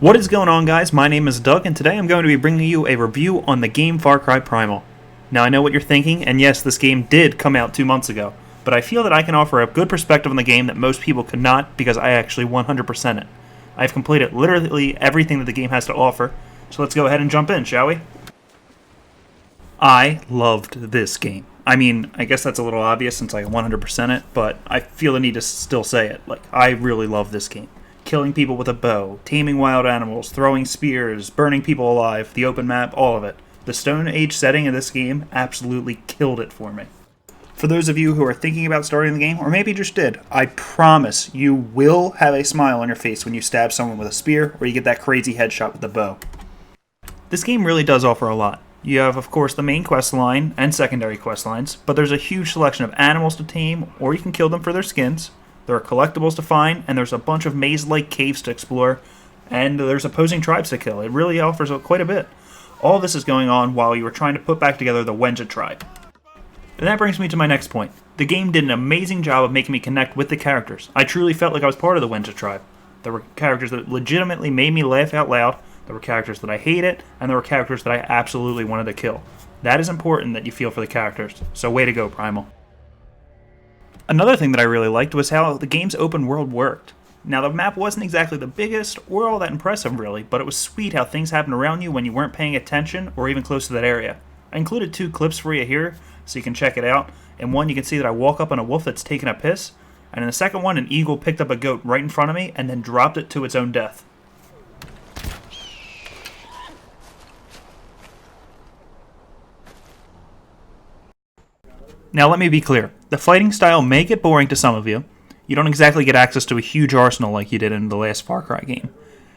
What is going on, guys? My name is Doug, and today I'm going to be bringing you a review on the game Far Cry Primal. Now, I know what you're thinking, and yes, this game did come out 2 months ago, but I feel that I can offer a good perspective on the game that most people could not because I actually 100% it. I've completed literally everything that the game has to offer, so let's go ahead and jump in, shall we? I loved this game. I mean, I guess that's a little obvious since I 100% it, but I feel the need to still say it. I really love this game. Killing people with a bow, taming wild animals, throwing spears, burning people alive, the open map, all of it. The Stone Age setting of this game absolutely killed it for me. For those of you who are thinking about starting the game, or maybe just did, I promise you will have a smile on your face when you stab someone with a spear, or you get that crazy headshot with the bow. This game really does offer a lot. You have, of course, the main quest line and secondary quest lines, but there's a huge selection of animals to tame, or you can kill them for their skins. There are collectibles to find, and there's a bunch of maze-like caves to explore, and there's opposing tribes to kill. It really offers quite a bit. All this is going on while you are trying to put back together the Wenja tribe. And that brings me to my next point. The game did an amazing job of making me connect with the characters. I truly felt like I was part of the Wenja tribe. There were characters that legitimately made me laugh out loud, there were characters that I hated, and there were characters that I absolutely wanted to kill. That is important that you feel for the characters, so way to go, Primal. Another thing that I really liked was how the game's open world worked. Now, the map wasn't exactly the biggest or all that impressive, really, but it was sweet how things happened around you when you weren't paying attention or even close to that area. I included 2 clips for you here, so you can check it out. In one, you can see that I walk up on a wolf that's taking a piss, and in the second one, an eagle picked up a goat right in front of me and then dropped it to its own death. Now let me be clear, the fighting style may get boring to some of you. You don't exactly get access to a huge arsenal like you did in the last Far Cry game.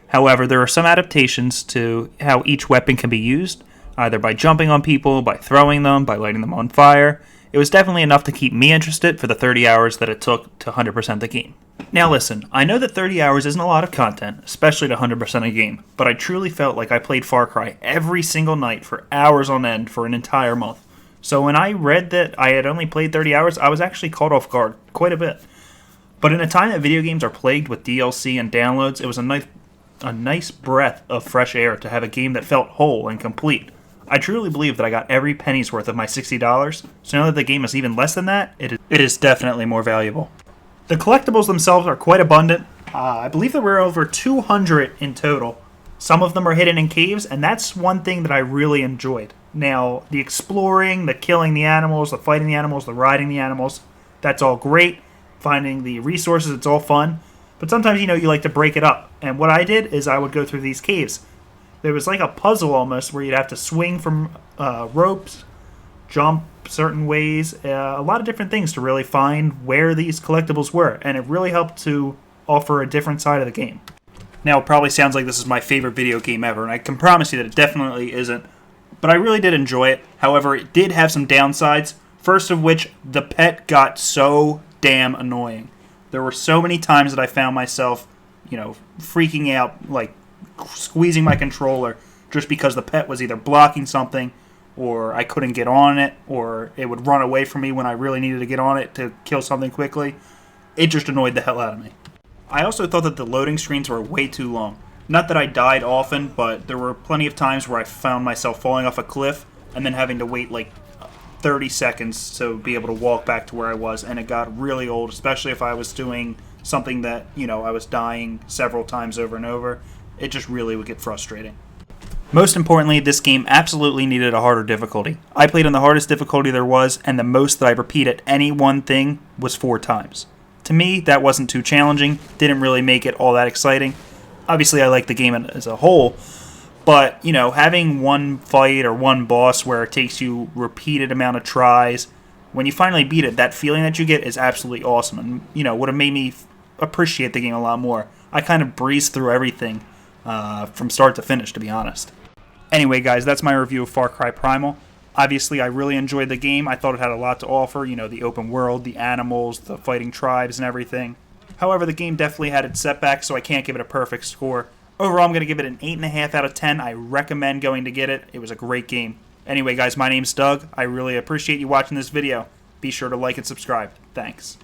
However, there are some adaptations to how each weapon can be used, either by jumping on people, by throwing them, by lighting them on fire. It was definitely enough to keep me interested for the 30 hours that it took to 100% the game. Now listen, I know that 30 hours isn't a lot of content, especially to 100% a game, but I truly felt like I played Far Cry every single night for hours on end for an entire month. So when I read that I had only played 30 hours, I was actually caught off guard quite a bit. But in a time that video games are plagued with DLC and downloads, it was a nice breath of fresh air to have a game that felt whole and complete. I truly believe that I got every penny's worth of my $60, so now that the game is even less than that, it is definitely more valuable. The collectibles themselves are quite abundant. I believe there were over 200 in total. Some of them are hidden in caves, and that's one thing that I really enjoyed. Now, the exploring, the killing the animals, the fighting the animals, the riding the animals, that's all great. Finding the resources, it's all fun. But sometimes, you like to break it up. And what I did is I would go through these caves. There was like a puzzle almost where you'd have to swing from ropes, jump certain ways, a lot of different things to really find where these collectibles were. And it really helped to offer a different side of the game. Now, it probably sounds like this is my favorite video game ever, and I can promise you that it definitely isn't. But I really did enjoy it. However, it did have some downsides. First of which, the pet got so damn annoying. There were so many times that I found myself, freaking out, like squeezing my controller just because the pet was either blocking something or I couldn't get on it or it would run away from me when I really needed to get on it to kill something quickly. It just annoyed the hell out of me. I also thought that the loading screens were way too long. Not that I died often, but there were plenty of times where I found myself falling off a cliff and then having to wait like 30 seconds to be able to walk back to where I was, and it got really old, especially if I was doing something that, I was dying several times over and over. It just really would get frustrating. Most importantly, this game absolutely needed a harder difficulty. I played on the hardest difficulty there was, and the most that I repeated any one thing was 4 times. To me, that wasn't too challenging, didn't really make it all that exciting. Obviously, I like the game as a whole, but, having one fight or one boss where it takes you repeated amount of tries, when you finally beat it, that feeling that you get is absolutely awesome and, would have made me appreciate the game a lot more. I kind of breezed through everything from start to finish, to be honest. Anyway, guys, that's my review of Far Cry Primal. Obviously, I really enjoyed the game. I thought it had a lot to offer, the open world, the animals, the fighting tribes, and everything. However, the game definitely had its setbacks, so I can't give it a perfect score. Overall, I'm going to give it an 8.5 out of 10. I recommend going to get it. It was a great game. Anyway, guys, my name's Doug. I really appreciate you watching this video. Be sure to like and subscribe. Thanks.